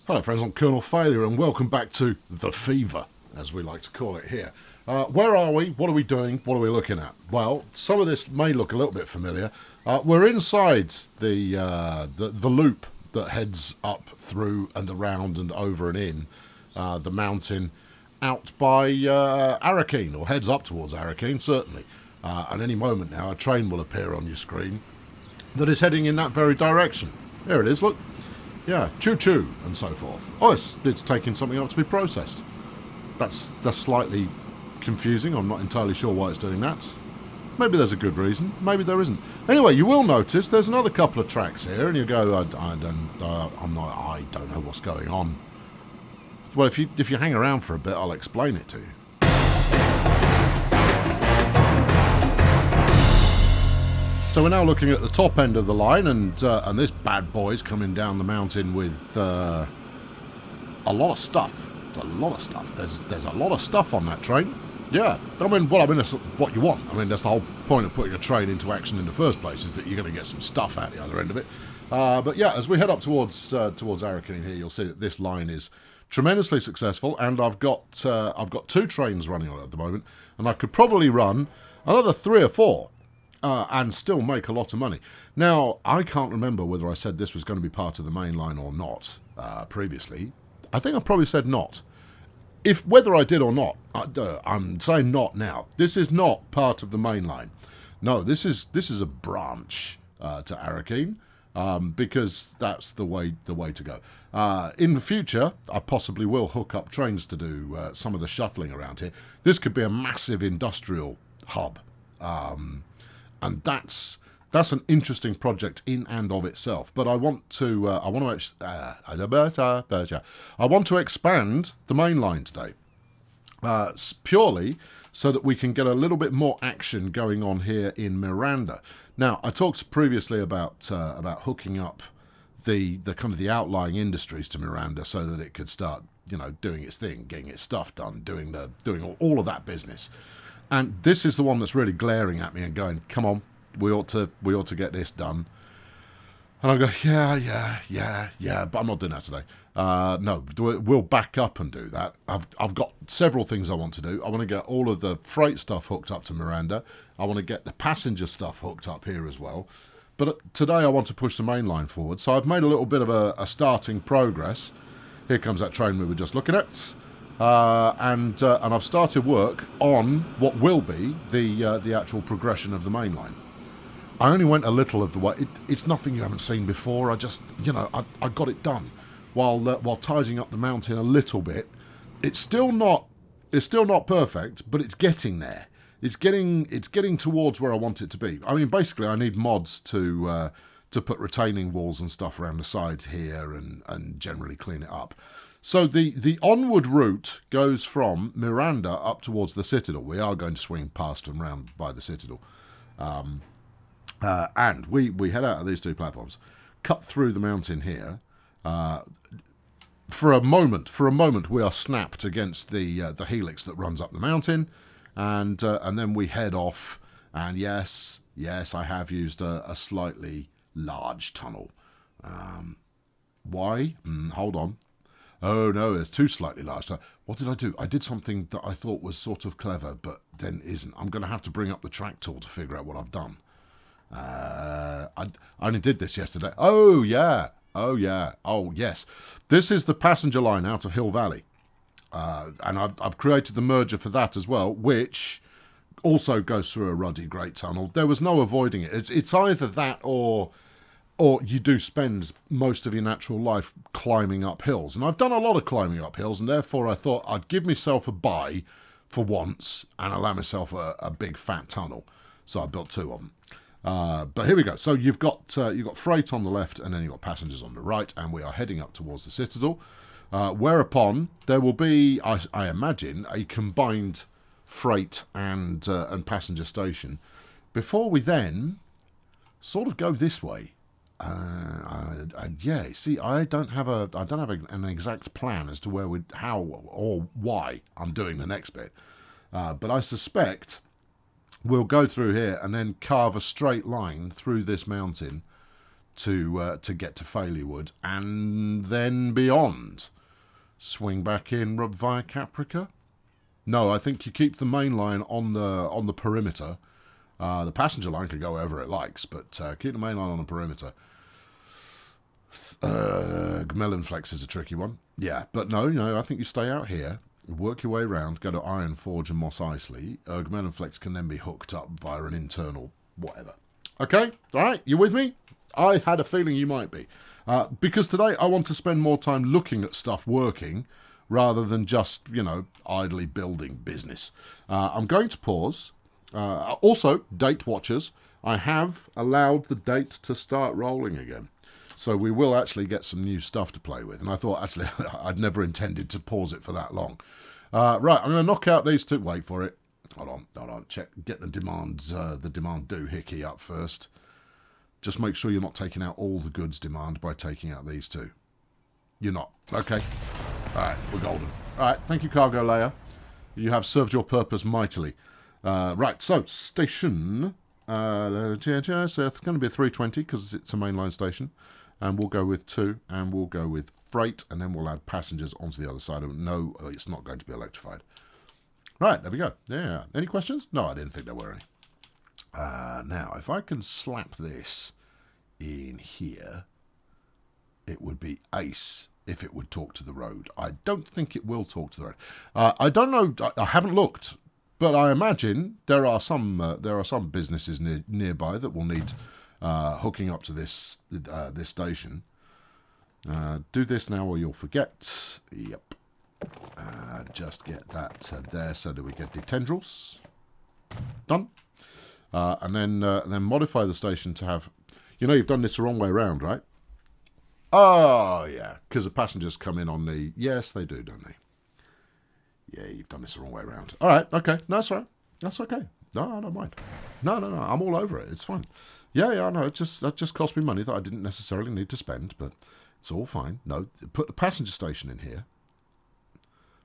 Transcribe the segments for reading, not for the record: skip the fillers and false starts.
Hello friends, I'm Colonel Failure and welcome back to The Fever, as we like to call it here. Where are we? What are we doing? What are we looking at? Well, some of this may look a little bit familiar. We're inside the loop that heads up through and around and over and in the mountain out by Arakeen, or heads up towards Arakeen, certainly. At any moment now, a train will appear on your screen that is heading in that very direction. There it is, look. Yeah, choo-choo, and so forth. Oh, it's taking something up to be processed. That's slightly confusing. I'm not entirely sure why it's doing that. Maybe there's a good reason. Maybe there isn't. Anyway, you will notice there's another couple of tracks here, and you go, I don't know what's going on. Well, if you hang around for a bit, I'll explain it to you. So we're now looking at the top end of the line, and this bad boy's coming down the mountain with a lot of stuff. It's a lot of stuff. There's a lot of stuff on that train. Yeah, that's what you want. I mean, that's the whole point of putting a train into action in the first place, is that you're going to get some stuff out the other end of it. But yeah, as we head up towards Arakeen here, you'll see that this line is tremendously successful, and I've got 2 trains running on it at the moment, and I could probably run another 3 or 4. And still make a lot of money. Now, I can't remember whether I said this was going to be part of the main line or not previously. I think I probably said not. Whether I did or not, I'm saying not now. This is not part of the main line. No, this is a branch to Arakeen, because that's the way to go. In the future, I possibly will hook up trains to do some of the shuttling around here. This could be a massive industrial hub. And that's an interesting project in and of itself. But I want to expand the main line today, purely so that we can get a little bit more action going on here in Miranda. Now, I talked previously about hooking up the kind of the outlying industries to Miranda so that it could start, doing its thing, getting its stuff done, doing all of that business. And this is the one that's really glaring at me and going, come on, we ought to get this done. And I go, yeah, but I'm not doing that today. No, we'll back up and do that. I've got several things I want to do. I want to get all of the freight stuff hooked up to Miranda. I want to get the passenger stuff hooked up here as well. But today I want to push the main line forward. So I've made a little bit of a starting progress. Here comes that train we were just looking at. And I've started work on what will be the actual progression of the main line. I only went a little of the way. It's nothing you haven't seen before. I just, I got it done while tidying up the mountain a little bit. It's still not perfect, but it's getting there. It's getting towards where I want it to be. I mean, basically, I need mods to put retaining walls and stuff around the side here and generally clean it up. So the onward route goes from Miranda up towards the Citadel. We are going to swing past and round by the Citadel. And we head out of these 2 platforms, cut through the mountain here. For a moment, we are snapped against the helix that runs up the mountain. And then we head off. And yes, I have used a slightly large tunnel. Why? Hold on. Oh no, there's 2 slightly large. What did I do? I did something that I thought was sort of clever, but then isn't. I'm going to have to bring up the track tool to figure out what I've done. I only did this yesterday. Oh yeah. Oh yes. This is the passenger line out of Hill Valley. And I've created the merger for that as well, which also goes through a ruddy great tunnel. There was no avoiding it. It's either that or you do spend most of your natural life climbing up hills. And I've done a lot of climbing up hills, and therefore I thought I'd give myself a bye for once and allow myself a big fat tunnel. So I built 2 of them. But here we go. So you've got freight on the left, and then you've got passengers on the right, and we are heading up towards the Citadel. Whereupon there will be, I imagine, a combined freight and passenger station before we then sort of go this way. Yeah, see, I don't have an exact plan as to how or why I'm doing the next bit, but I suspect we'll go through here and then carve a straight line through this mountain to get to Failurewood and then beyond. Swing back in via Caprica. No, I think you keep the main line on the perimeter. The passenger line can go wherever it likes, but keep the main line on the perimeter. Melonflex is a tricky one. Yeah, but no, I think you stay out here, work your way around, go to Iron Forge and Moss Isley. Melonflex can then be hooked up via an internal whatever. Okay, all right, you with me? I had a feeling you might be. Because today I want to spend more time looking at stuff working rather than just, idly building business. I'm going to pause. Also, date watchers, I have allowed the date to start rolling again. So we will actually get some new stuff to play with. And I thought, actually, I'd never intended to pause it for that long. Right, I'm going to knock out these two. Wait for it. Hold on. Check. Get the demand doohickey up first. Just make sure you're not taking out all the goods demand by taking out these two. You're not. Okay. All right, we're golden. All right, thank you, cargo layer. You have served your purpose mightily. Right, so station. So it's going to be a 320 because it's a mainline station. And we'll go with 2, and we'll go with freight, and then we'll add passengers onto the other side of it. No, it's not going to be electrified. Right, there we go. Yeah. Any questions? No, I didn't think there were any. Now, if I can slap this in here, it would be ace if it would talk to the road. I don't think it will talk to the road. I don't know. I haven't looked, but I imagine there are some businesses nearby that will need hooking up to this station. Do this now or you'll forget. Yep. Just get that there so that we get the tendrils. Done. And then modify the station to have... you've done this the wrong way around, right? Oh, yeah. Because the passengers come in on the... Yes, they do, don't they? Yeah, you've done this the wrong way around. All right, okay. No, that's all right. That's okay. No, I don't mind. No. I'm all over it. It's fine. Yeah, I know. That just cost me money that I didn't necessarily need to spend, but it's all fine. No, put the passenger station in here,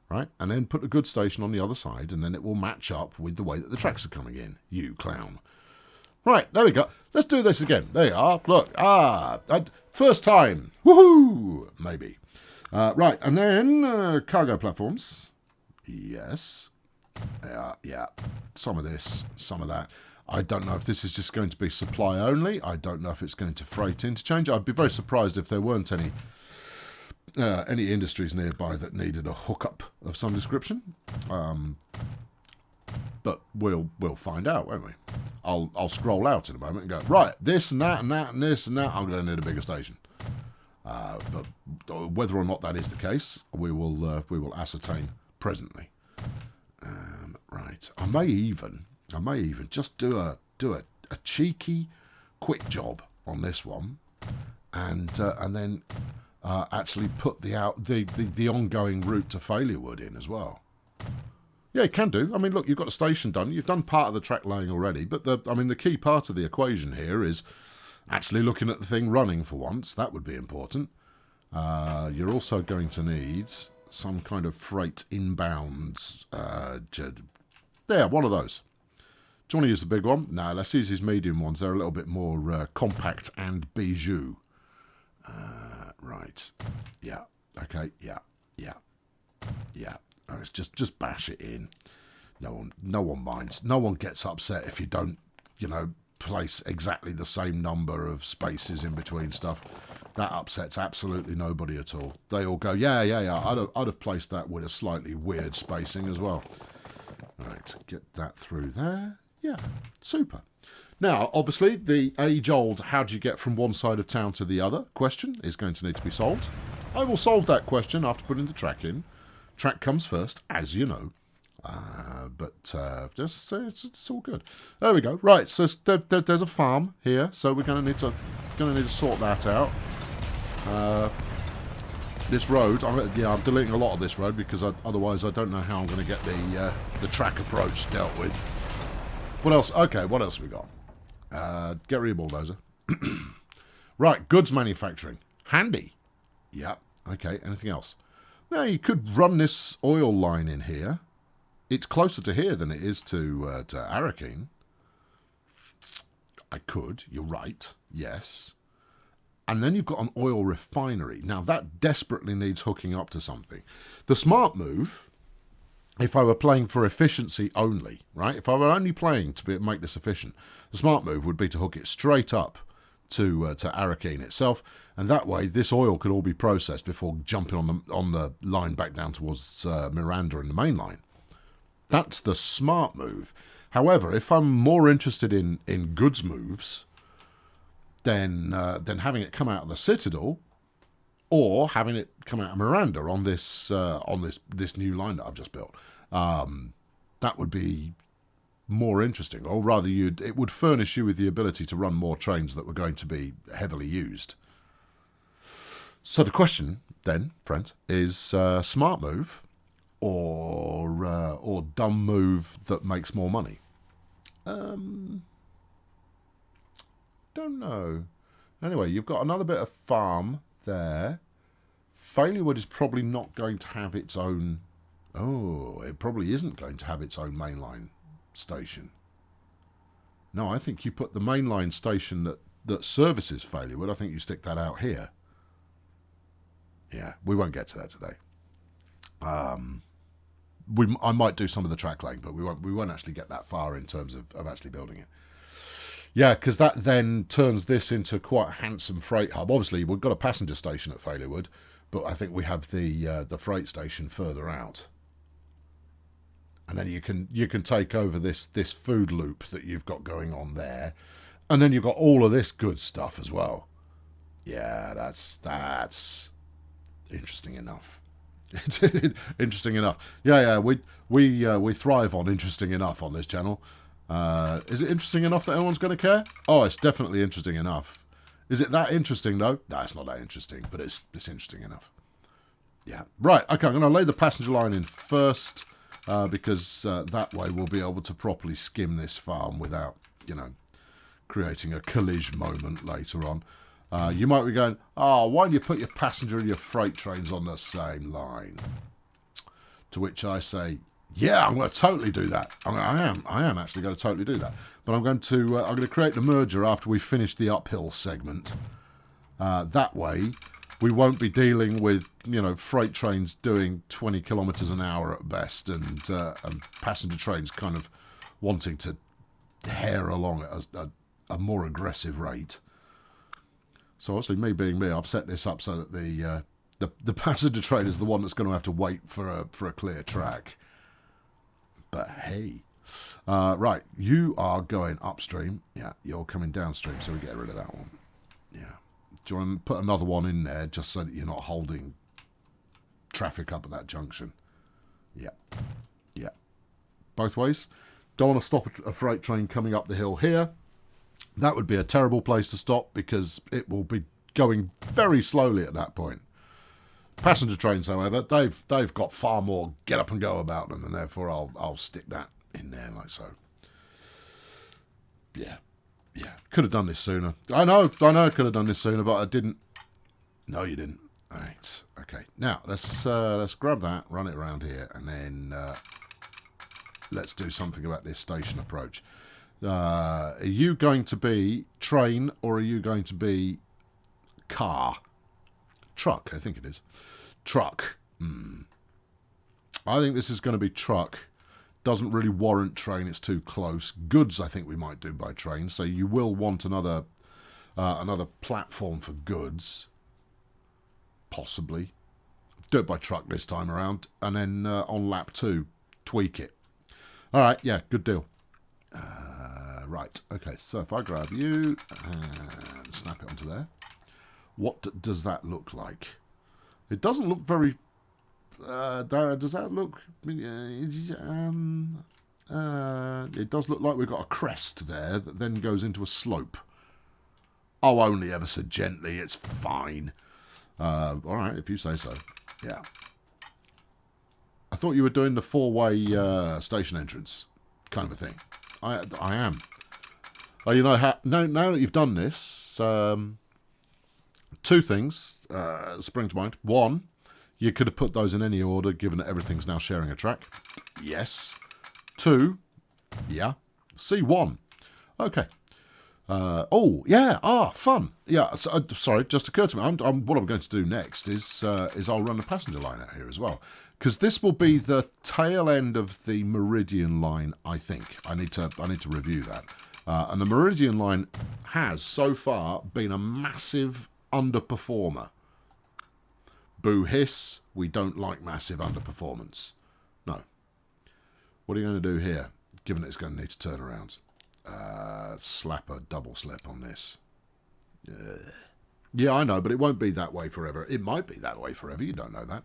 right? And then put the goods station on the other side, and then it will match up with the way that the tracks are coming in. You clown. Right, there we go. Let's do this again. There you are. Look. First time. Woohoo! Maybe. Right, and then cargo platforms. Yes. Yeah. Some of this, some of that. I don't know if this is just going to be supply only. I don't know if it's going to freight interchange. I'd be very surprised if there weren't any industries nearby that needed a hookup of some description. But we'll find out, won't we? I'll scroll out in a moment and go, right, this and that and that and this and that. I'm going to need a bigger station. But whether or not that is the case, we will ascertain presently. Right, I may even just do a cheeky, quick job on this one, and then actually put the ongoing route to Failurewood in as well. Yeah, you can do. I mean, look, you've got a station done. You've done part of the track laying already, but the key part of the equation here is actually looking at the thing running for once. That would be important. You're also going to need some kind of freight inbound. There, one of those. Do you want to use the big one? No, let's use these medium ones. They're a little bit more compact and bijou. Right. Yeah. Okay. Yeah. Let's just bash it in. No one minds. No one gets upset if you don't, place exactly the same number of spaces in between stuff. That upsets absolutely nobody at all. They all go, yeah. I'd have placed that with a slightly weird spacing as well. Right, get that through there. Yeah, super. Now, obviously, the age-old how do you get from one side of town to the other question is going to need to be solved. I will solve that question after putting the track in. Track comes first, as you know. It's all good. There we go. Right, so there's a farm here, so we're going to need to sort that out. This road, I'm deleting a lot of this road because otherwise I don't know how I'm going to get the track approach dealt with. What else? Okay, what else have we got? Get rid of bulldozer. Right, goods manufacturing. Handy. Yeah. Okay, anything else? Now, you could run this oil line in here. It's closer to here than it is to Arakeen. I could. You're right. Yes. And then you've got an oil refinery. Now, that desperately needs hooking up to something. The smart move, if I were playing for efficiency only, right? If I were only playing to make this efficient, the smart move would be to hook it straight up to Arakeen itself, and that way this oil could all be processed before jumping on the line back down towards Miranda and the Mainline. That's the smart move. However, if I'm more interested in goods moves, then having it come out of the Citadel, or having it come out of Miranda on this new line that I've just built, that would be more interesting. Or rather, it would furnish you with the ability to run more trains that were going to be heavily used. So the question then, friends, is smart move or dumb move that makes more money? Don't know. Anyway, you've got another bit of farm there. Failurewood is probably not going to have its own... Oh, it probably isn't going to have its own mainline station. No, I think you put the mainline station that services Failurewood, I think you stick that out here. Yeah, we won't get to that today. I might do some of the track laying, but we won't actually get that far in terms of actually building it. Yeah, because that then turns this into quite a handsome freight hub. Obviously, we've got a passenger station at Failurewood, but I think we have the freight station further out. And then you can take over this food loop that you've got going on there, and then you've got all of this good stuff as well. Yeah, that's interesting enough. Interesting enough. Yeah. We thrive on interesting enough on this channel. Is it interesting enough that anyone's going to care? Oh, it's definitely interesting enough. Is it that interesting though? No, it's not that interesting, but it's interesting enough. Yeah. Right. Okay, I'm going to lay the passenger line in first. Because that way we'll be able to properly skim this farm without, creating a collision moment later on. You might be going, why don't you put your passenger and your freight trains on the same line? To which I say, yeah, I'm going to totally do that. I am actually going to totally do that. But I'm going to create the merger after we finish the uphill segment. That way, we won't be dealing with, freight trains doing 20 kilometres an hour at best, and passenger trains kind of wanting to tear along at a more aggressive rate. So obviously, me being me, I've set this up so that the passenger train is the one that's going to have to wait for a clear track. But hey, right, you are going upstream. Yeah, you're coming downstream, so we get rid of that one. Yeah. Do you want to put another one in there just so that you're not holding traffic up at that junction? Yeah. Both ways. Don't want to stop a freight train coming up the hill here. That would be a terrible place to stop because it will be going very slowly at that point. Passenger trains, however, they've got far more get up and go about them, and therefore I'll stick that in there like so. Yeah. Could have done this sooner. I know I could have done this sooner, but I didn't. No, you didn't. All right. Okay. Now let's grab that, run it around here, and then let's do something about this station approach. Are you going to be train or are you going to be car? Truck, I think it is. Truck. I think this is going to be truck. Doesn't really warrant train, it's too close. Goods, I think we might do by train, so you will want another platform for goods. Possibly. Do it by truck this time around, and then on lap 2, tweak it. Alright, yeah, good deal. Right, okay, so if I grab you and snap it onto there, what does that look like? It doesn't look very... does that look... it does look like we've got a crest there that then goes into a slope. Oh, only ever so gently, it's fine. Alright, if you say so. Yeah. I thought you were doing the 4-way station entrance kind of a thing. I am. Oh, you know how... Now that you've done this, 2 things spring to mind. 1... You could have put those in any order, given that everything's now sharing a track. Yes. 2, yeah. C1. Okay. Oh, yeah. Fun. Yeah, so, sorry, just occurred to me. What I'm going to do next is I'll run a passenger line out here as well. Because this will be the tail end of the Meridian line, I think. I need to review that. And the Meridian line has, so far, been a massive underperformer. Boo hiss, we don't like massive underperformance. No. What are you going to do here, given it's going to need to turn around? Slap a double slip on this. Yeah, I know, but it won't be that way forever. It might be that way forever, you don't know that.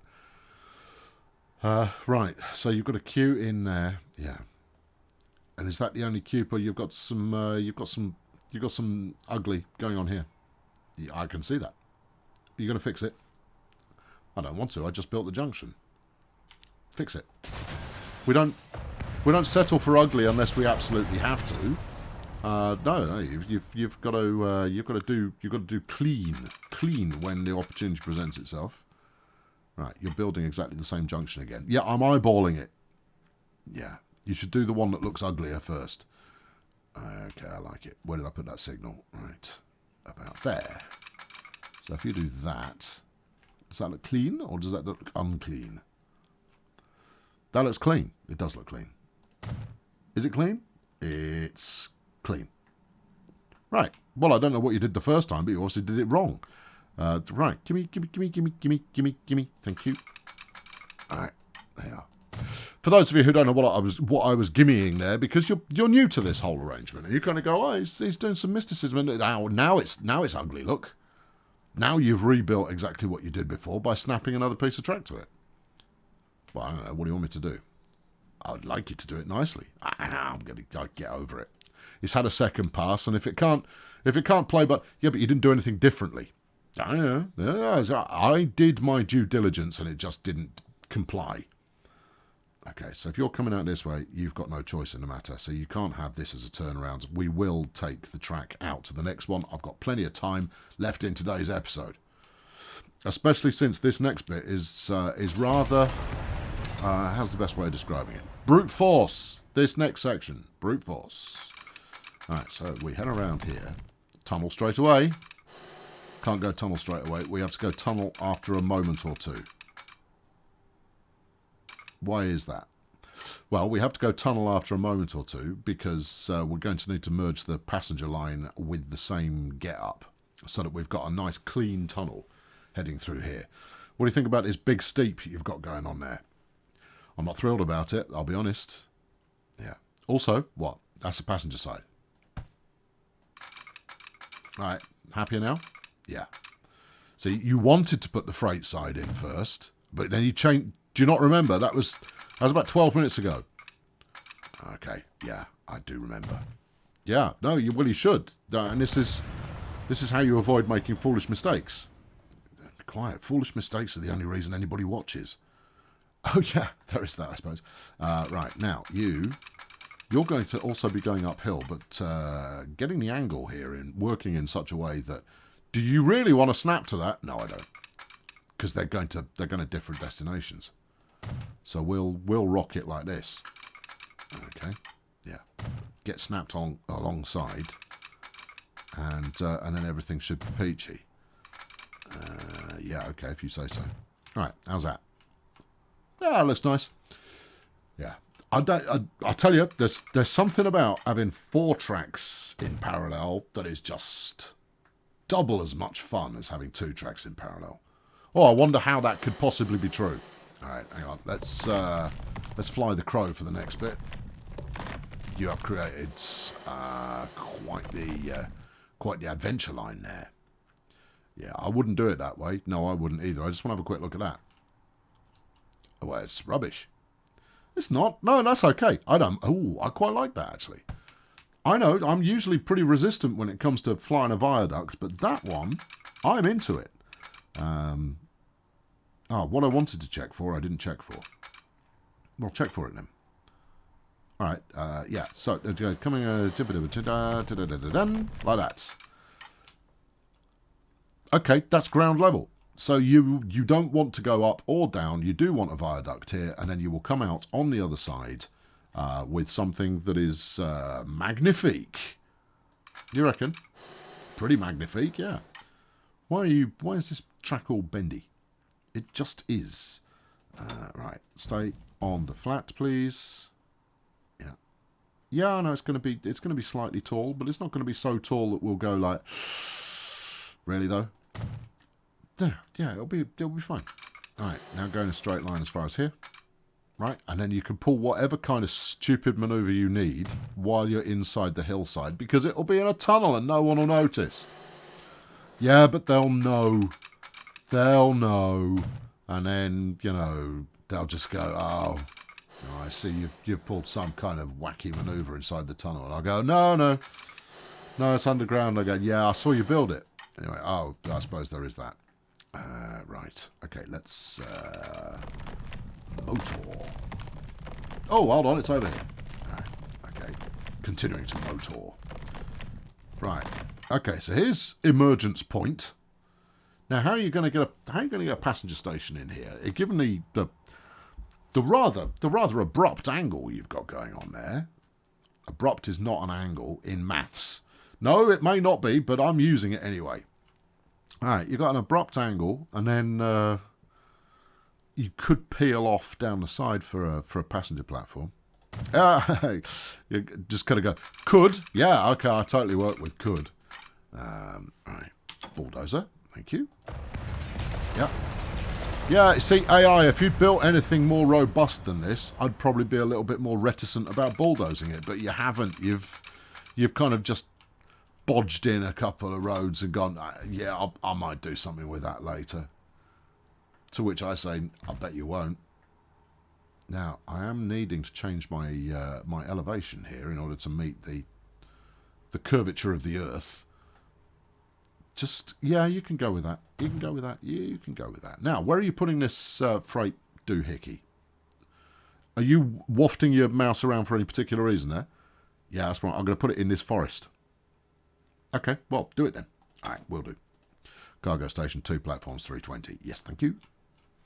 Right, so you've got a queue in there, yeah. And is that the only queue? Or you've got some ugly going on here. Yeah, I can see that. Are you going to fix it? I don't want to. I just built the junction. Fix it. We don't settle for ugly unless we absolutely have to. No, you've got to do clean when the opportunity presents itself. Right, you're building exactly the same junction again. Yeah, I'm eyeballing it. Yeah, you should do the one that looks uglier first. Okay, I like it. Where did I put that signal? Right, about there. So if you do that, does that look clean or does that look unclean? That looks clean. It does look clean. Is it clean? It's clean. Right. Well, I don't know what you did the first time, but you obviously did it wrong. Right. Gimme. Thank you. All right. There you are. For those of you who don't know what I was gimmying there, because you're new to this whole arrangement, and you kind of go, oh, he's doing some mysticism, and now it's ugly. Look. Now you've rebuilt exactly what you did before by snapping another piece of track to it. Well, I don't know. What do you want me to do? I'd like you to do it nicely. I'm going to get over it. It's had a second pass, and if it can't play, but you didn't do anything differently. I did my due diligence, and it just didn't comply. Okay, so if you're coming out this way, you've got no choice in the matter. So you can't have this as a turnaround. We will take the track out to the next one. I've got plenty of time left in today's episode, especially since this next bit is rather. How's the best way of describing it? Brute force. This next section, brute force. All right, so we head around here. Tunnel straight away. Can't go tunnel straight away. We have to go tunnel after a moment or two. Why is that? Well, we have to go tunnel after a moment or two because we're going to need to merge the passenger line with the same get-up so that we've got a nice clean tunnel heading through here. What do you think about this big steep you've got going on there? I'm not thrilled about it, I'll be honest. Yeah. Also, what? That's the passenger side. Right, happier now? Yeah. So you wanted to put the freight side in first, but then you changed. Do you not remember? That was about 12 minutes ago. Okay, yeah, I do remember. Yeah, no, you should. And this is how you avoid making foolish mistakes. Be quiet. Foolish mistakes are the only reason anybody watches. Oh yeah, there is that, I suppose. Right, now you're going to also be going uphill, but getting the angle here and working in such a way that. Do you really want to snap to that? No, I don't, because they're going to different destinations. So we'll rock it like this. Okay, yeah. Get snapped on alongside, and then everything should be peachy. Yeah, okay, if you say so. All right, how's that? Yeah, it looks nice. Yeah, I tell you, there's something about having 4 tracks in parallel that is just double as much fun as having 2 tracks in parallel. Oh, I wonder how that could possibly be true. All right, hang on. Let's fly the crow for the next bit. You have created quite the adventure line there. Yeah, I wouldn't do it that way. No, I wouldn't either. I just want to have a quick look at that. Oh, well, it's rubbish. It's not. No, that's okay. I quite like that, actually. I know, I'm usually pretty resistant when it comes to flying a viaduct, but that one, I'm into it. What I wanted to check for, I didn't check for. Well, check for it then. All right, yeah, so coming like that. Okay, that's ground level. So you don't want to go up or down. You do want a viaduct here, and then you will come out on the other side with something that is magnifique. You reckon? Pretty magnifique, yeah. Why is this track all bendy? It just is. Right, stay on the flat, please. Yeah. Yeah, I know it's gonna be slightly tall, but it's not gonna be so tall that we'll go like, really though? Yeah, it'll be fine. Alright, now go in a straight line as far as here. Right, and then you can pull whatever kind of stupid manoeuvre you need while you're inside the hillside, because it'll be in a tunnel and no one will notice. Yeah, but they'll know. They'll know. And then, you know, they'll just go, oh, I see you've pulled some kind of wacky manoeuvre inside the tunnel. And I'll go, no, it's underground. I go, yeah, I saw you build it. Anyway, oh, I suppose there is that. Right. Okay, let's... motor. Oh, hold on, it's over here. Right, okay. Continuing to motor. Right. Okay, so here's emergence point. Now, how are you going to get a passenger station in here? Given the rather abrupt angle you've got going on there. Abrupt is not an angle in maths. No, it may not be, but I'm using it anyway. All right, you've got an abrupt angle, and then you could peel off down the side for a passenger platform. You just kind of go, could? Yeah, okay, I totally work with could. All right, bulldozer, thank you. Yeah. Yeah, see, AI, if you'd built anything more robust than this, I'd probably be a little bit more reticent about bulldozing it, but you haven't. You've kind of just bodged in a couple of roads and gone, yeah, I might do something with that later. To which I say, I bet you won't. Now, I am needing to change my my elevation here in order to meet the curvature of the Earth. Just, yeah, you can go with that. You can go with that. You can go with that. Now, where are you putting this freight doohickey? Are you wafting your mouse around for any particular reason there? Yeah, that's right. I'm going to put it in this forest. Okay, well, do it then. All right, will do. Cargo station 2, platforms 320. Yes, thank you.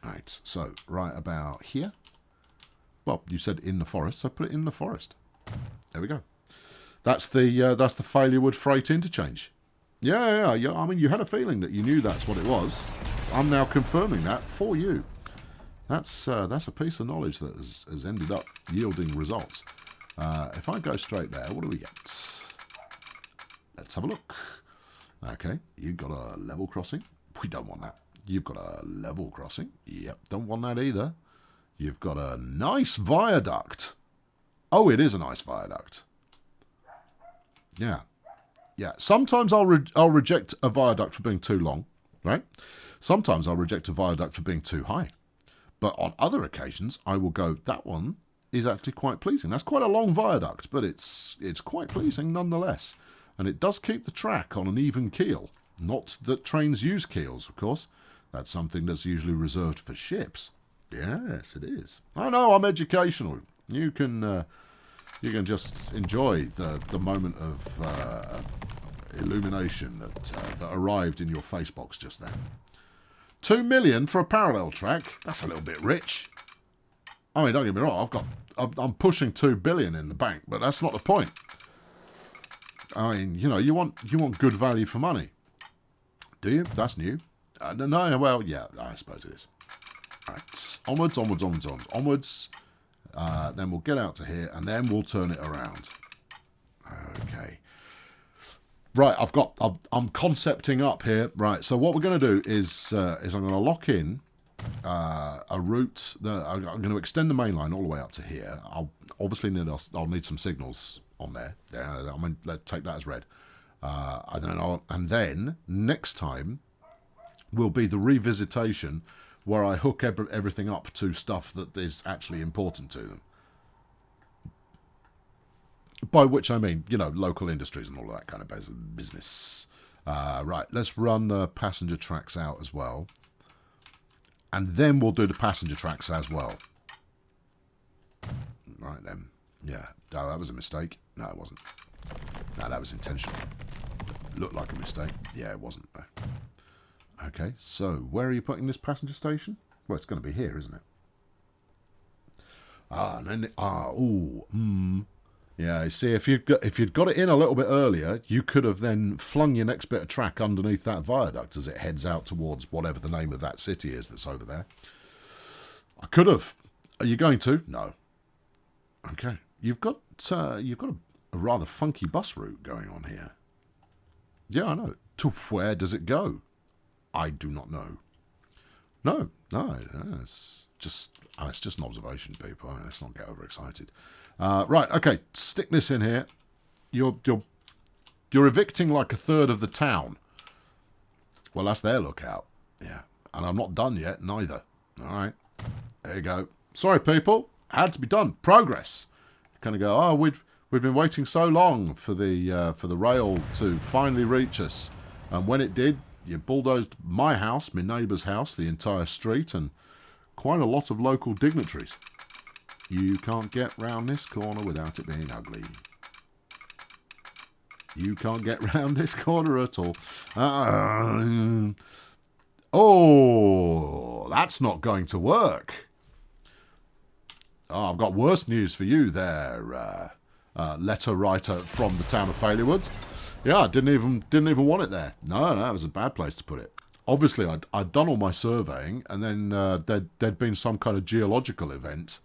All right, so right about here. Well, you said in the forest, so put it in the forest. There we go. That's the Failurewood freight interchange. Yeah. I mean, you had a feeling that you knew that's what it was. I'm now confirming that for you. That's a piece of knowledge that has ended up yielding results. If I go straight there, what do we get? Let's have a look. Okay, you've got a level crossing. We don't want that. You've got a level crossing. Yep, don't want that either. You've got a nice viaduct. Oh, it is a nice viaduct. Yeah. Sometimes I'll reject a viaduct for being too long, right? Sometimes I'll reject a viaduct for being too high. But on other occasions, I will go, that one is actually quite pleasing. That's quite a long viaduct, but it's quite pleasing nonetheless. And it does keep the track on an even keel. Not that trains use keels, of course. That's something that's usually reserved for ships. Yes, it is. I know, I'm educational. You can just enjoy the moment of illumination that arrived in your face box just then. 2 million for a parallel track? That's a little bit rich. I mean, don't get me wrong, I'm pushing 2 billion in the bank, but that's not the point. I mean, you know, you want good value for money. Do you? That's new. No, well, yeah, I suppose it is. All right, onwards. Then we'll get out to here, and then we'll turn it around. Okay. Right, I'm concepting up here. Right, so what we're going to do is I'm going to lock in a route. I'm going to extend the main line all the way up to here. I'll need some signals on there. Yeah, I'm going to take that as red. And then next time will be the revisitation where I hook everything up to stuff that is actually important to them. By which I mean, you know, local industries and all that kind of business. Right, let's run the passenger tracks out as well. And then we'll do the passenger tracks as well. Right then. Yeah. Oh, that was a mistake. No, it wasn't. No, that was intentional. Looked like a mistake. Yeah, it wasn't, though. Okay, so where are you putting this passenger station? Well, it's going to be here, isn't it? And then... Yeah, you see, if you'd got it in a little bit earlier, you could have then flung your next bit of track underneath that viaduct as it heads out towards whatever the name of that city is that's over there. I could have. Are you going to? No. Okay. You've got a rather funky bus route going on here. Yeah, I know. To where does it go? I do not know. No, it's just an observation, people. Let's not get overexcited. Right, okay, stick this in here. You're evicting like a third of the town. Well, that's their lookout. Yeah, and I'm not done yet, neither. All right, there you go. Sorry, people, had to be done. Progress. Kind of go. Oh, we've been waiting so long for the rail to finally reach us, and when it did, you bulldozed my house, my neighbour's house, the entire street, and quite a lot of local dignitaries. You can't get round this corner without it being ugly. You can't get round this corner at all. Oh, that's not going to work. Oh, I've got worse news for you there, letter writer from the town of Failurewood. Yeah, I didn't even want it there. No, that was a bad place to put it. Obviously, I'd done all my surveying, and then there'd been some kind of geological event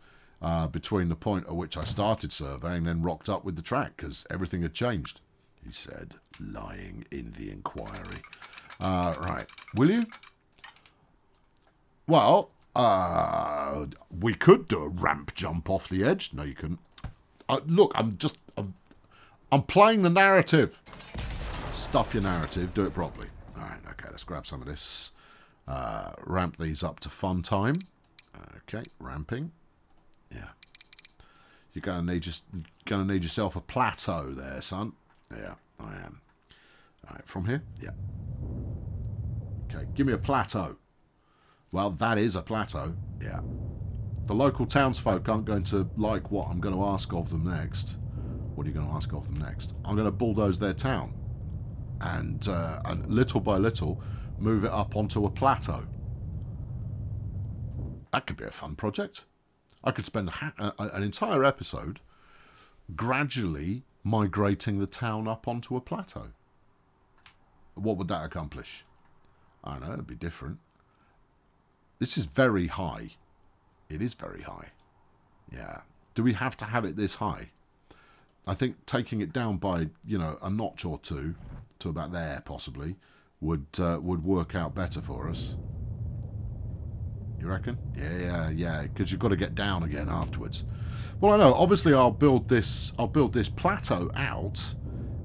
between the point at which I started surveying and then rocked up with the track, because everything had changed, he said, lying in the inquiry. Right, will you? Well, we could do a ramp jump off the edge. No, you couldn't. Look, I'm playing the narrative. Stuff your narrative. Do it properly. All right, okay, let's grab some of this. Ramp these up to fun time. Okay, ramping. Yeah. You're gonna need yourself a plateau there, son. Yeah, I am. All right, from here? Yeah. Okay, give me a plateau. Well, that is a plateau. Yeah. The local townsfolk aren't going to like what I'm going to ask of them next. What are you going to ask of them next? I'm going to bulldoze their town. And little by little, move it up onto a plateau. That could be a fun project. I could spend an entire episode gradually migrating the town up onto a plateau. What would that accomplish? I don't know, it'd be different. This is very high. It is very high. Yeah. Do we have to have it this high? I think taking it down by, a notch or two to about there, possibly, would work out better for us. You reckon? Yeah. Because you've got to get down again afterwards. Well, I know. Obviously, I'll build this plateau out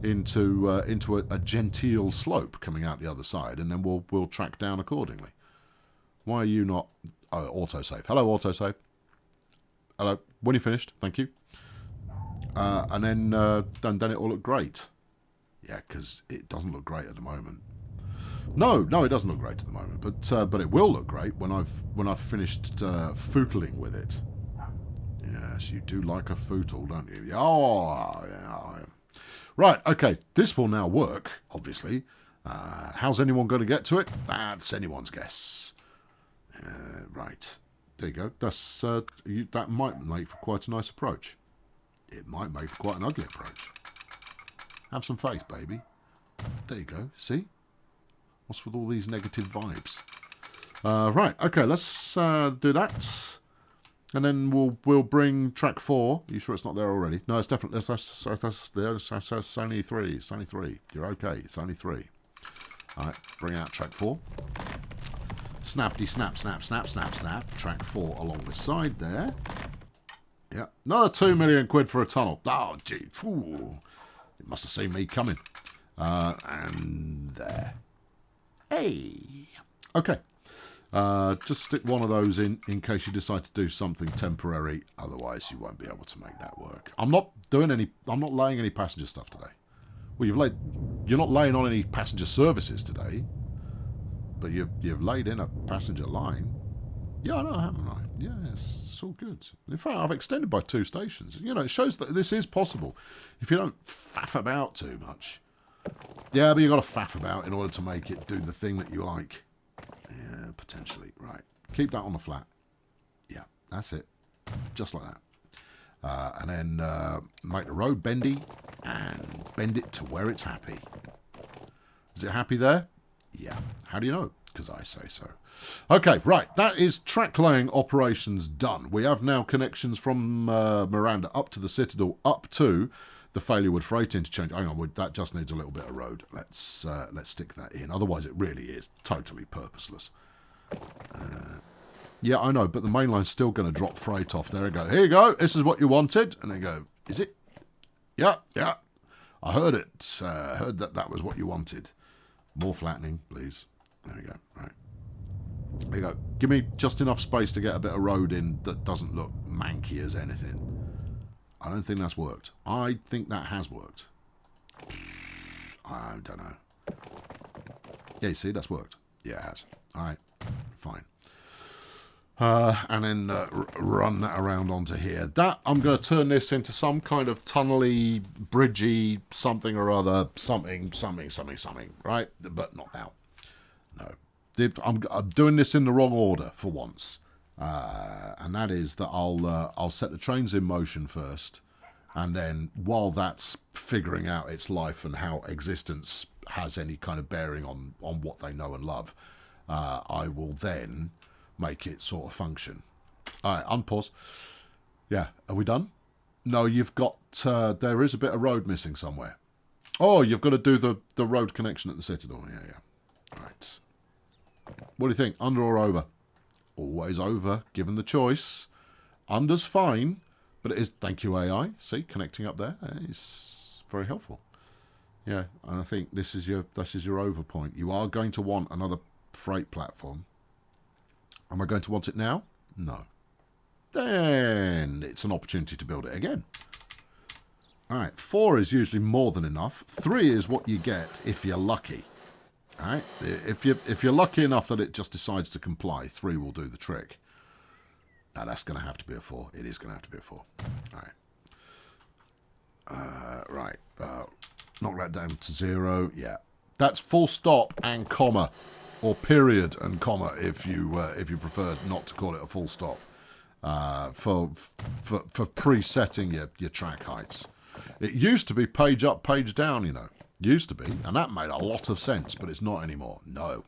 into a genteel slope coming out the other side, and then we'll track down accordingly. Why are you not? Oh, autosave. Hello, autosave. Hello. When you finished, thank you. And then it will look great. Yeah, because it doesn't look great at the moment. No, it doesn't look great at the moment. But it will look great when I've finished footling with it. Yes, you do like a footle, don't you? Oh, yeah. Right. Okay. This will now work. Obviously. How's anyone going to get to it? That's anyone's guess. Right. There you go. That might make for quite a nice approach. It might make for quite an ugly approach. Have some faith, baby. There you go. See? What's with all these negative vibes? Right. Okay. Let's do that, and then we'll bring track 4. Are you sure it's not there already? No, it's definitely. That's only 3. It's only 3. You're okay. It's only 3. All right. Bring out track 4. Snappity snap, snap, snap, snap, snap. Track 4 along the side there. Yeah. Another 2 million quid for a tunnel. Oh, gee. Ooh. It must have seen me coming. And there. Hey. Okay. Just stick one of those in case you decide to do something temporary. Otherwise, you won't be able to make that work. I'm not laying any passenger stuff today. Well, you're not laying on any passenger services today. But you've laid in a passenger line. Yeah, I know, haven't I? Yeah, it's all good. In fact, I've extended by 2 stations. It shows that this is possible if you don't faff about too much. Yeah, but you've got to faff about in order to make it do the thing that you like. Yeah, potentially. Right. Keep that on the flat. Yeah, that's it. Just like that. And then make the road bendy and bend it to where it's happy. Is it happy there? Yeah. How do you know? Because I say so. Okay, right. That is track laying operations done. We have now connections from Miranda up to the Citadel, up to the Failurewood freight interchange. Hang on, that just needs a little bit of road. Let's stick that in. Otherwise, it really is totally purposeless. Yeah, I know, but the mainline's still going to drop freight off. There we go. Here you go. This is what you wanted. And they go, is it? Yeah, yeah. I heard it. Heard that was what you wanted. More flattening, please. There we go. Right. There you go. Give me just enough space to get a bit of road in that doesn't look manky as anything. I don't think that's worked. I think that has worked. I don't know. Yeah, you see, that's worked. Yeah, it has. All right. Fine. And then run that around onto here. That, I'm going to turn this into some kind of tunnely, bridgey, something or other, something, right? But not now. No. I'm doing this in the wrong order for once. And that is that I'll set the trains in motion first. And then while that's figuring out its life and how existence has any kind of bearing on what they know and love, I will then make it sort of function. All right, unpause. Yeah, are we done? No, you've got, there is a bit of road missing somewhere. Oh, you've got to do the road connection at the Citadel. Yeah, yeah. All right. What do you think, under or over? Always over, given the choice. Under's fine, but it is, thank you AI. See, connecting up there is very helpful. Yeah, and I think this is your over point. You are going to want another freight platform. Am I going to want it now? No. Then it's an opportunity to build it again. All right, 4 is usually more than enough. 3 is what you get if you're lucky. All right, if you're lucky enough that it just decides to comply, 3 will do the trick. Now that's going to have to be a 4. It is going to have to be a 4. All right. Knock that down to 0. Yeah, that's full stop and comma. Or period and comma, if you prefer not to call it a full stop, for presetting your track heights. It used to be page up, page down, you know. Used to be, and that made a lot of sense, but it's not anymore. No,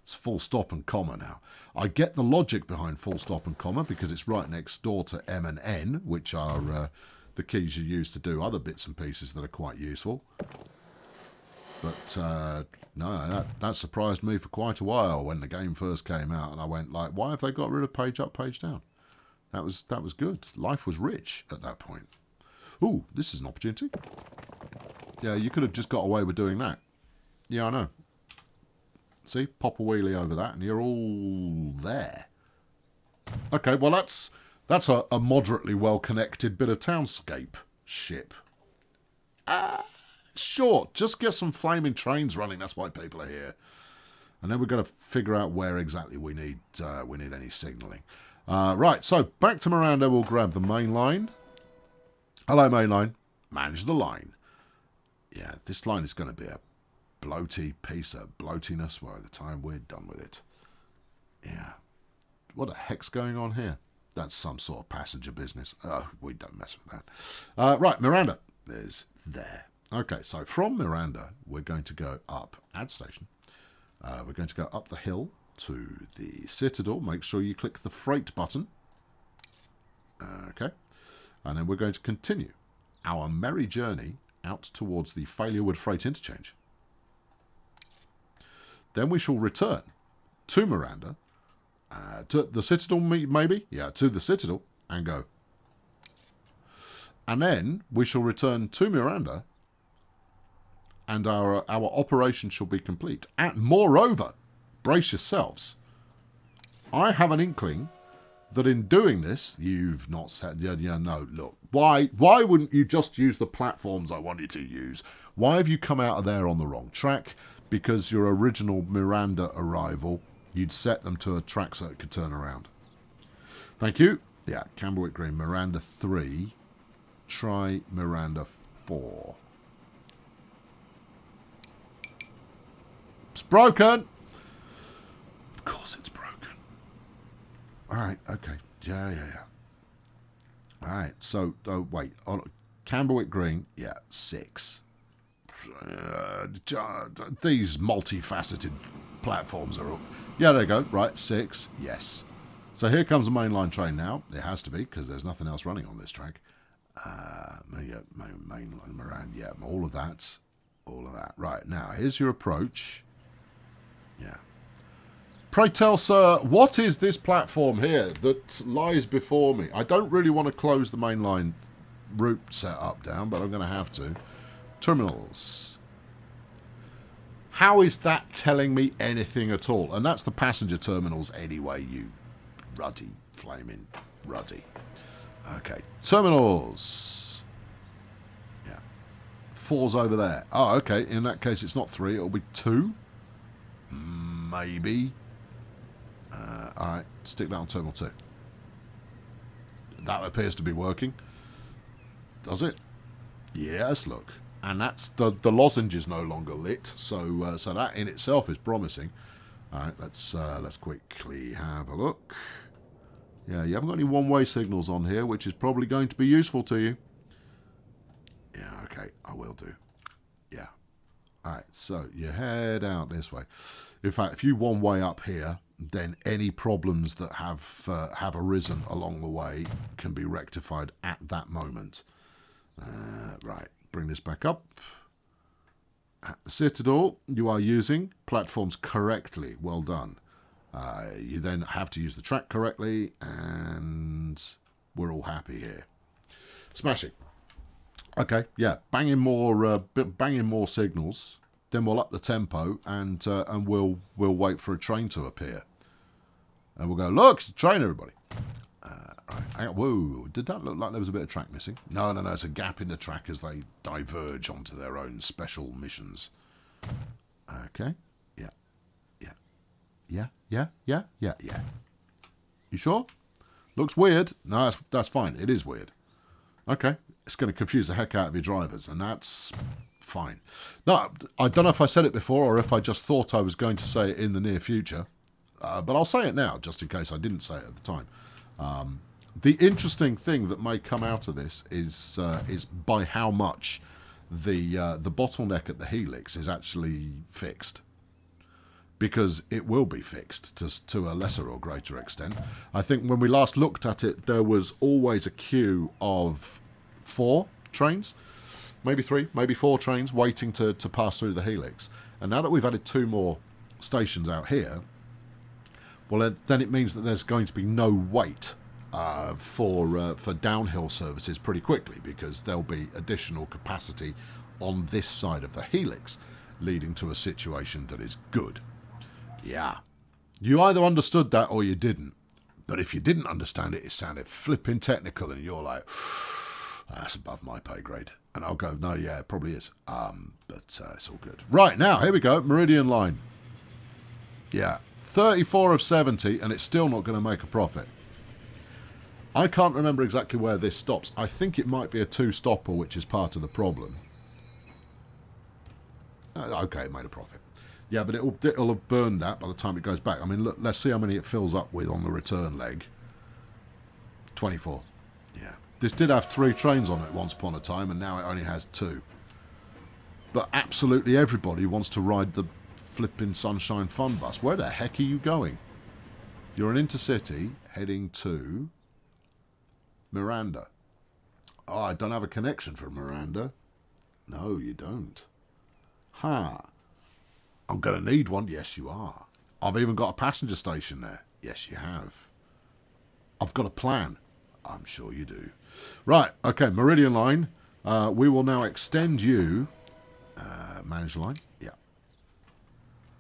it's full stop and comma now. I get the logic behind full stop and comma because it's right next door to M and N, which are the keys you use to do other bits and pieces that are quite useful. But no, that surprised me for quite a while when the game first came out, and I went like, why have they got rid of page up, page down? That was good. Life was rich at that point. Ooh, this is an opportunity. Yeah, you could have just got away with doing that. Yeah, I know. See, pop a wheelie over that, and you're all there. Okay, well that's a moderately well connected bit of townscape ship. Sure, just get some flaming trains running. That's why people are here. And then we're going to figure out where exactly we need any signalling. Right, so back to Miranda. We'll grab the main line. Hello, main line. Manage the line. Yeah, this line is going to be a bloaty piece of bloatiness by the time we're done with it. Yeah. What the heck's going on here? That's some sort of passenger business. Oh, we don't mess with that. Right, Miranda. There's there. Okay, so from Miranda, we're going to go up, add station. We're going to go up the hill to the Citadel. Make sure you click the freight button. Okay. And then we're going to continue our merry journey out towards the Failurewood freight interchange. Then we shall return to Miranda, to the Citadel maybe? Yeah, to the Citadel and go. And then we shall return to Miranda and our operation shall be complete. And moreover, brace yourselves, I have an inkling that in doing this, you've not said, yeah, no, look, why wouldn't you just use the platforms I wanted to use? Why have you come out of there on the wrong track? Because your original Miranda arrival, you'd set them to a track so it could turn around. Thank you. Yeah, Camberwick Green, Miranda 3, try Miranda 4. It's broken. Of course it's broken. All right, okay. Yeah. All right, so wait, on Camberwick Green, yeah, 6. These multifaceted platforms are up. Yeah, there you go. Right, 6. Yes. So here comes a mainline train now. It has to be because there's nothing else running on this track. Mainline, Miranda, yeah, all of that. All of that. Right, now, here's your approach. Yeah. Pray tell, sir, what is this platform here that lies before me? I don't really want to close the mainline route setup down, but I'm going to have to. Terminals. How is that telling me anything at all? And that's the passenger terminals anyway, you ruddy, flaming ruddy. Okay, terminals. Yeah. 4's over there. Oh, okay, in that case it's not 3, it'll be 2. Maybe. Alright, stick that on terminal 2. That appears to be working. Does it? Yes, look. And that's the lozenge is no longer lit, so so that in itself is promising. Alright, let's quickly have a look. Yeah, you haven't got any one-way signals on here, which is probably going to be useful to you. Yeah, okay, I will do. Yeah. Alright, so you head out this way. In fact, if you one-way up here, then any problems that have arisen along the way can be rectified at that moment. Right, bring this back up. At the Citadel, you are using platforms correctly. Well done. You then have to use the track correctly, and we're all happy here. Smashing. Okay, yeah, banging more signals. Then we'll up the tempo, and we'll wait for a train to appear. And we'll go, look, it's a train, everybody. Right. Whoa, did that look like there was a bit of track missing? No, it's a gap in the track as they diverge onto their own special missions. Okay, yeah. You sure? Looks weird. No, that's fine. It is weird. Okay, it's going to confuse the heck out of your drivers, and that's fine. No, I don't know if I said it before or if I just thought I was going to say it in the near future, but I'll say it now, just in case I didn't say it at the time. The interesting thing that may come out of this is by how much the bottleneck at the helix is actually fixed. Because it will be fixed to a lesser or greater extent. I think when we last looked at it, there was always a queue of 4 trains, maybe 3, maybe 4 trains waiting to pass through the helix. And now that we've added 2 more stations out here, well, then it means that there's going to be no wait for downhill services pretty quickly, because there'll be additional capacity on this side of the helix, leading to a situation that is good. Yeah. You either understood that or you didn't. But if you didn't understand it, it sounded flipping technical, and you're like, that's above my pay grade. And I'll go, no, yeah, it probably is. But it's all good. Right, now, here we go. Meridian line. Yeah. 34 of 70, and it's still not going to make a profit. I can't remember exactly where this stops. I think it might be a 2-stopper, which is part of the problem. Okay, it made a profit. Yeah, but it'll have burned that by the time it goes back. I mean, look, let's see how many it fills up with on the return leg. 24. Yeah. This did have 3 trains on it once upon a time, and now it only has 2. But absolutely everybody wants to ride the flipping Sunshine Fun Bus. Where the heck are you going? You're an intercity heading to Miranda. Oh, I don't have a connection from Miranda. No, you don't. Ha. I'm going to need one. Yes, you are. I've even got a passenger station there. Yes, you have. I've got a plan. I'm sure you do. Right. Okay. Meridian line. We will now extend you. Manage line. Yeah.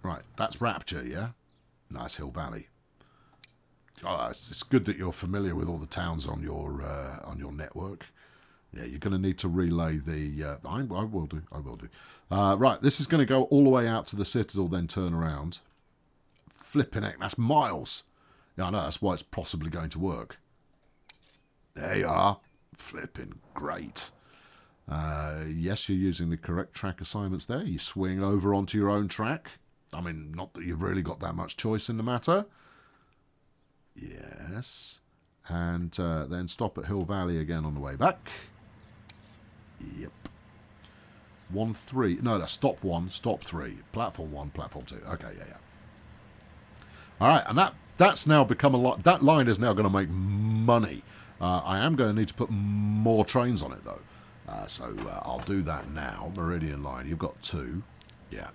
Right. That's Rapture. Yeah. Nice Hill Valley. Oh, it's good that you're familiar with all the towns on your network. Yeah, you're going to need to relay the... I will do. Right, this is going to go all the way out to the Citadel, then turn around. Flipping heck, that's miles. Yeah, I know, that's why it's possibly going to work. There you are. Flipping great. Yes, you're using the correct track assignments there. You swing over onto your own track. I mean, not that you've really got that much choice in the matter. Yes. and then stop at Hill Valley again on the way back. Yep. 1, 3. No, that's stop 1, stop 3. Platform 1, platform 2. Okay, yeah. All right, and that's now become a lot. That line is now going to make money. I am going to need to put more trains on it, though. So I'll do that now. Meridian line, you've got 2. Yeah.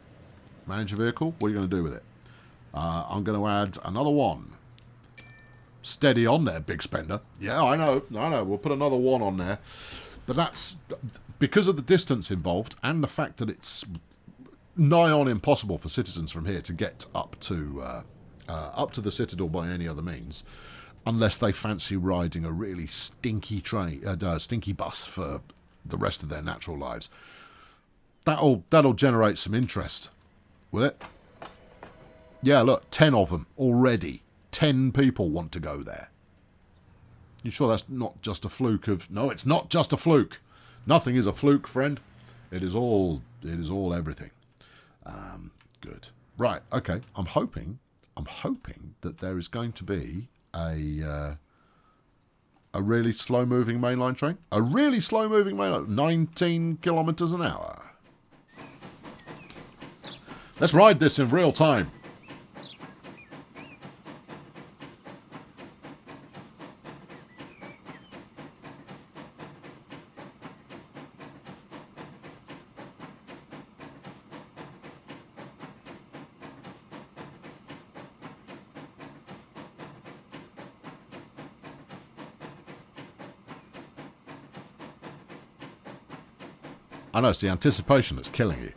Manage a vehicle. What are you going to do with it? I'm going to add another 1. Steady on there, big spender. Yeah, I know. We'll put another 1 on there. But that's because of the distance involved and the fact that it's nigh on impossible for citizens from here to get up to the Citadel by any other means, unless they fancy riding a really stinky stinky bus for the rest of their natural lives. That'll generate some interest, will it? Yeah, look, 10 of them already. 10 people want to go there. You sure that's not just a fluke of... No, it's not just a fluke. Nothing is a fluke, friend. It is all everything. Good. Right, okay. I'm hoping that there is going to be a really slow-moving mainline train. A really slow-moving mainline. 19 kilometres an hour. Let's ride this in real time. I know, it's the anticipation that's killing you.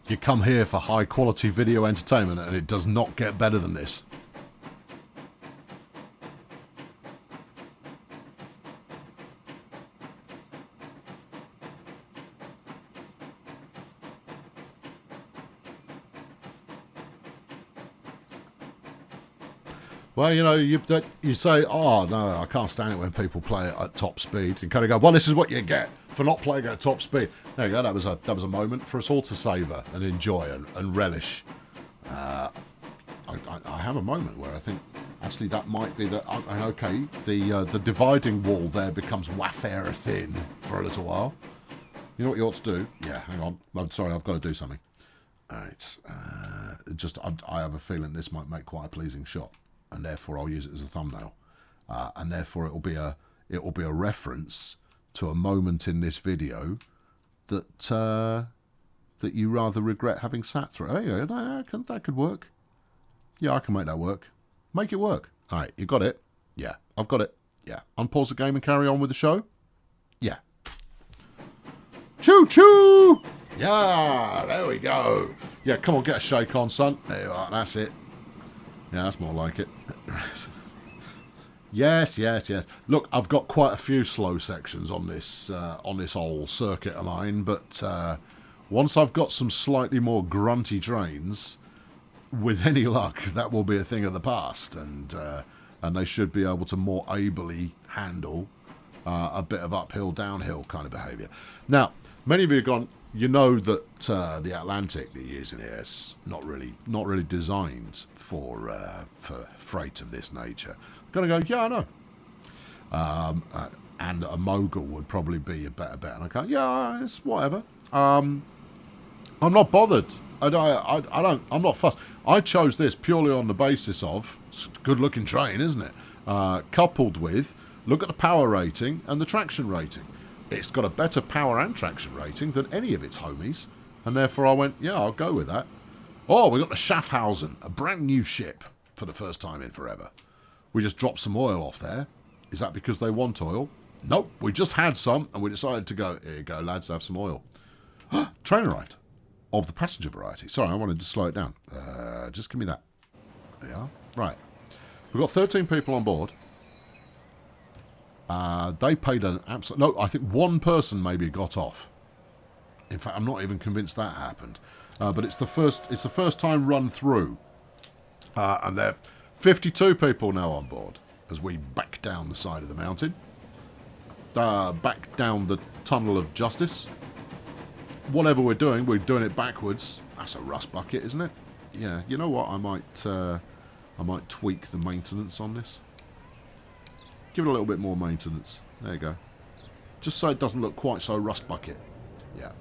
You come here for high quality video entertainment and it does not get better than this. Well, you know, you say, oh, no, I can't stand it when people play it at top speed. You kind of go, well, this is what you get for not playing at top speed. There you go, that was a moment for us all to savour and enjoy and relish. I have a moment where I think, actually, that might be that, okay, the dividing wall there becomes waffair thin for a little while. You know what you ought to do? Yeah, hang on. I'm sorry, I've got to do something. All right, I have a feeling this might make quite a pleasing shot. And therefore I'll use it as a thumbnail, and therefore it will be a reference to a moment in this video that you rather regret having sat through. There you go. That could work. Yeah, I can make that work. Make it work. All right, you got it. Yeah, I've got it. Yeah, unpause the game and carry on with the show. Yeah. Choo choo. Yeah, there we go. Yeah, come on, get a shake on, son. There you are. That's it. Yeah, that's more like it. Yes. Look, I've got quite a few slow sections on this old circuit of mine, but once I've got some slightly more grunty trains, with any luck, that will be a thing of the past, and they should be able to more ably handle a bit of uphill, downhill kind of behaviour. Now, many of you have gone, you know that the Atlantic that you're using here is not really designed for freight of this nature. Gonna go, yeah, I know. And a mogul would probably be a better bet. And I go, yeah, it's whatever. I'm not bothered. I'm not fussed. I chose this purely on the basis of it's a good-looking train, isn't it? Coupled with look at the power rating and the traction rating. It's got a better power and traction rating than any of its homies, and therefore I went, yeah, I'll go with that. Oh, we got the Schaffhausen, a brand new ship for the first time in forever. We just dropped some oil off there. Is that because they want oil? Nope, we just had some, and we decided to go, here you go, lads, have some oil. Train ride of the passenger variety. Sorry, I wanted to slow it down. Just give me that. There you are. Right. We've got 13 people on board. They paid an absolute... No, I think one person maybe got off. In fact, I'm not even convinced that happened. But it's the first time run through. And there are 52 people now on board as we back down the side of the mountain. Back down the tunnel of justice. Whatever we're doing it backwards. That's a rust bucket, isn't it? Yeah, you know what? I might tweak the maintenance on this. Give it a little bit more maintenance. There you go. Just so it doesn't look quite so rust bucket. Yeah.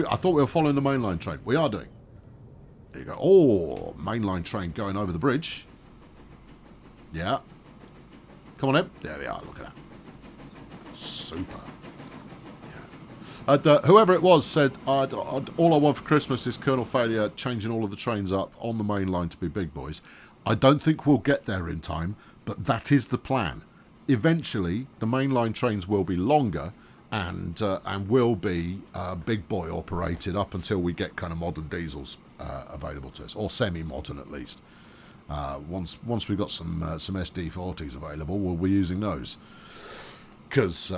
I thought we were following the mainline train. We are doing. There you go. Oh, mainline train going over the bridge. Yeah. Come on in. There we are. Look at that. Super. Yeah. Whoever it was said, all I want for Christmas is Colonel Failure changing all of the trains up on the main line to be big boys. I don't think we'll get there in time, but that is the plan. Eventually, the mainline trains will be longer and will be big boy operated up until we get kind of modern diesels available to us, or semi-modern at least. Once we've got some SD40s available, we'll be using those. Because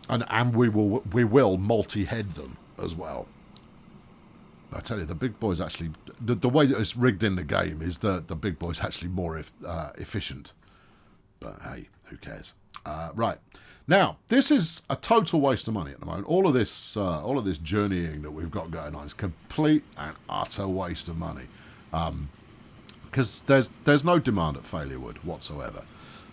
and we will multi-head them as well. I tell you, the big boys actually, the way that it's rigged in the game is that the big boys actually more efficient. But hey, who cares? Right now, this is a total waste of money at the moment. All of this journeying that we've got going on is complete and utter waste of money. Because there's no demand at Failurewood whatsoever.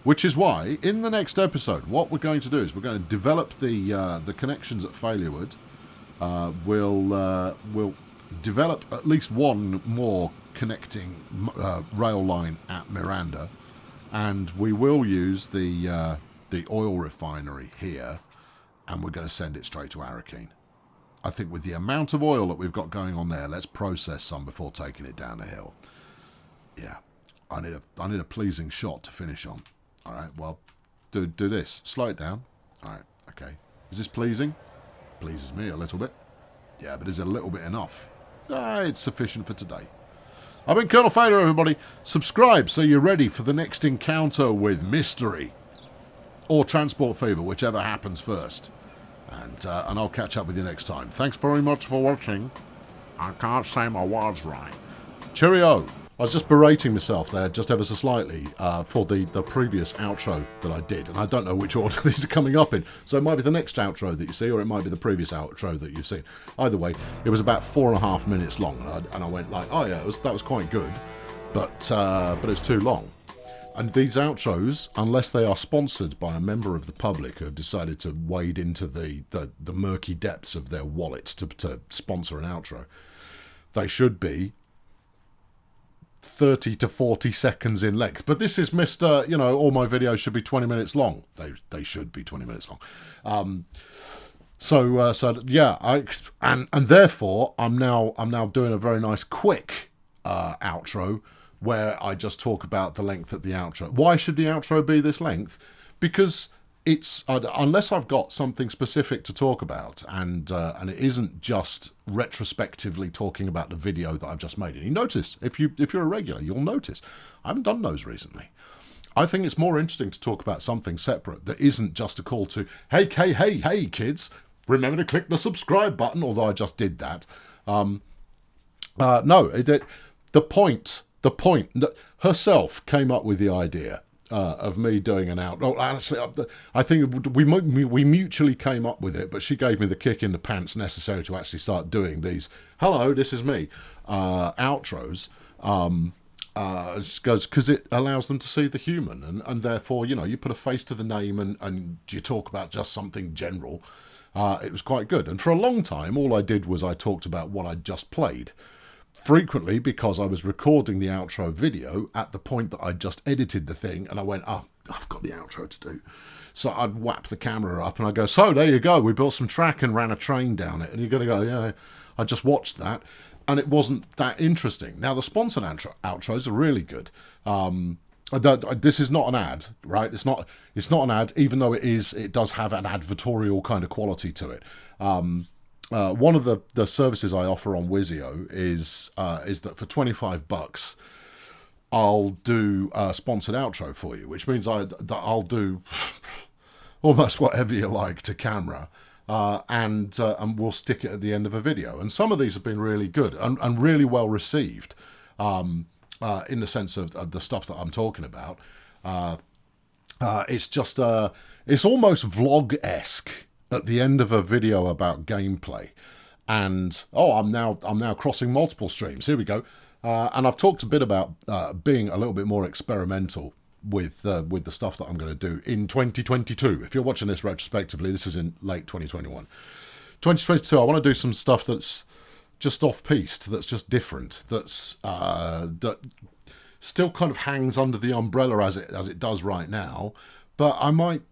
Which is why, in the next episode, what we're going to do is we're going to develop the connections at Failurewood. We'll develop at least one more connecting rail line at Miranda, and we will use the oil refinery here, and we're going to send it straight to Arakeen. I think with the amount of oil that we've got going on there, let's process some before taking it down the hill. Yeah, I need a pleasing shot to finish on. All right, well, do this. Slow it down. All right, okay. Is this pleasing? Pleases me a little bit. Yeah, but is it a little bit enough? It's sufficient for today. I've been Colonel Failure, everybody. Subscribe so you're ready for the next encounter with Mystery. Or Transport Fever, whichever happens first. And I'll catch up with you next time. Thanks very much for watching. I can't say my words right. Cheerio. I was just berating myself there, just ever so slightly, for the previous outro that I did. And I don't know which order these are coming up in. So it might be the next outro that you see, or it might be the previous outro that you've seen. Either way, it was about 4.5 minutes long. And I went like, oh yeah, that was quite good. But it's too long. And these outros, unless they are sponsored by a member of the public who have decided to wade into the murky depths of their wallets to sponsor an outro, they should be 30 to 40 seconds in length. But this is Mr. All my videos should be 20 minutes long. They should be 20 minutes long. So yeah, and therefore I'm now doing a very nice quick outro where I just talk about the length of the outro. Why should the outro be this length? Because it's unless I've got something specific to talk about, and it isn't just retrospectively talking about the video that I've just made. And you notice, if you're a regular, you'll notice I haven't done those recently. I think it's more interesting to talk about something separate that isn't just a call to hey kids, remember to click the subscribe button. Although I just did that. The point herself came up with the idea. Of me doing an out. Oh, actually, I think we mutually came up with it, but she gave me the kick in the pants necessary to actually start doing these. Hello, this is me. Outros. Because it allows them to see the human, and therefore, you put a face to the name, and you talk about just something general. It was quite good, and for a long time, all I did was I talked about what I'd just played. Frequently because I was recording the outro video at the point that I'd just edited the thing, and I went, oh, I've got the outro to do. So I'd whap the camera up and I'd go, so there you go, we built some track and ran a train down it. And you're going to go, yeah, I just watched that. And it wasn't that interesting. Now, the sponsored outros are really good. This is not an ad, right? It's not an ad, even though it does have an advertorial kind of quality to it. One of the services I offer on Wizio is that for $25, I'll do a sponsored outro for you, which means I'll do almost whatever you like to camera, and we'll stick it at the end of a video. And some of these have been really good and really well received, in the sense of the stuff that I'm talking about. It's just it's almost vlog-esque at the end of a video about gameplay. And I'm now crossing multiple streams. Here we go. And I've talked a bit about being a little bit more experimental with the stuff that I'm going to do in 2022. If you're watching this retrospectively, this is in late 2021. 2022, I want to do some stuff that's just off-piste, that's just different, that's that still kind of hangs under the umbrella as it does right now. But I might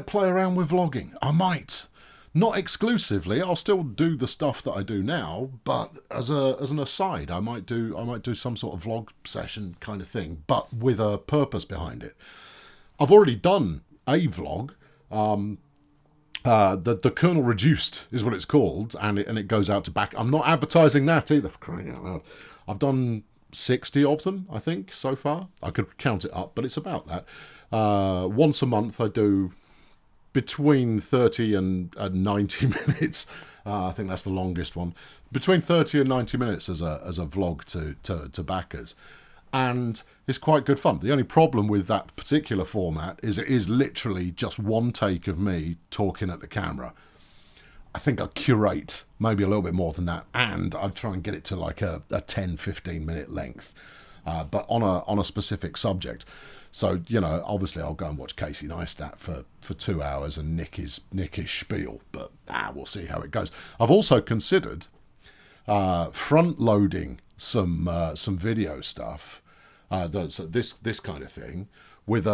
play around with vlogging. I might. Not exclusively. I'll still do the stuff that I do now, but as an aside, I might do some sort of vlog session kind of thing, but with a purpose behind it. I've already done a vlog. The Kernel Reduced is what it's called, and it goes out to back. I'm not advertising that either, for crying out loud. I've done 60 of them, I think, so far. I could count it up, but it's about that. Once a month I do between 30 and 90 minutes. I think that's the longest one. Between 30 and 90 minutes as a vlog to backers. And it's quite good fun. The only problem with that particular format is it is literally just one take of me talking at the camera. I think I'd curate maybe a little bit more than that, and I'd try and get it to like a 10-15 minute length, but on a specific subject. So, you know, obviously I'll go and watch Casey Neistat for 2 hours and nick his spiel, but we'll see how it goes. I've also considered front loading some video stuff, this kind of thing, with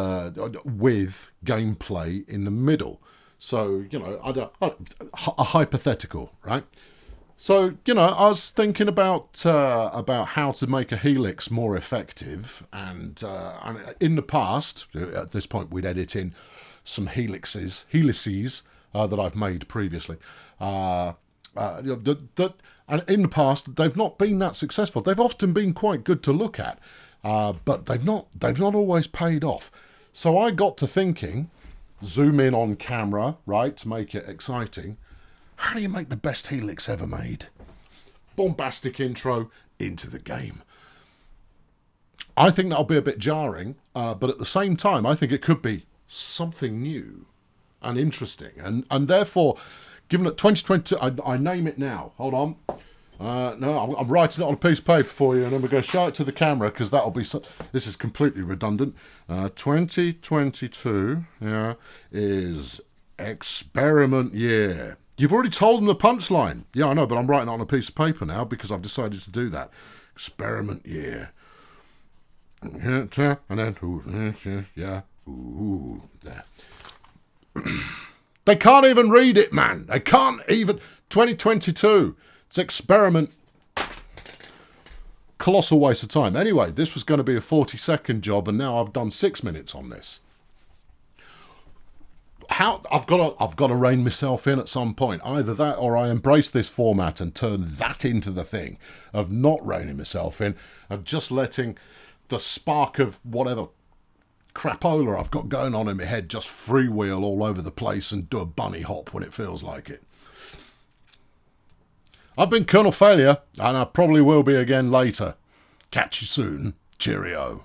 gameplay in the middle. So, you know, a hypothetical, right? So, you know, I was thinking about how to make a helix more effective, and in the past, at this point, we'd edit in some helices that I've made previously. And in the past, they've not been that successful. They've often been quite good to look at, but they've not always paid off. So I got to thinking, zoom in on camera, right, to make it exciting. How do you make the best helix ever made? Bombastic intro into the game. I think that'll be a bit jarring, but at the same time, I think it could be something new and interesting. And therefore, given that 2020, I name it now. Hold on. No, I'm writing it on a piece of paper for you, and then we're going to show it to the camera, because that'll be... this is completely redundant. 2022 is experiment year. You've already told them the punchline. Yeah, I know, but I'm writing it on a piece of paper now because I've decided to do that. Experiment year. And then, yeah, ooh, there. They can't even read it, man. They can't even. 2022. It's experiment. Colossal waste of time. Anyway, this was going to be a 40-second job, and now I've done 6 minutes on this. I've got to rein myself in at some point. Either that, or I embrace this format and turn that into the thing of not reining myself in, of just letting the spark of whatever crapola I've got going on in my head just freewheel all over the place and do a bunny hop when it feels like it. I've been Colonel Failure, and I probably will be again later. Catch you soon. Cheerio.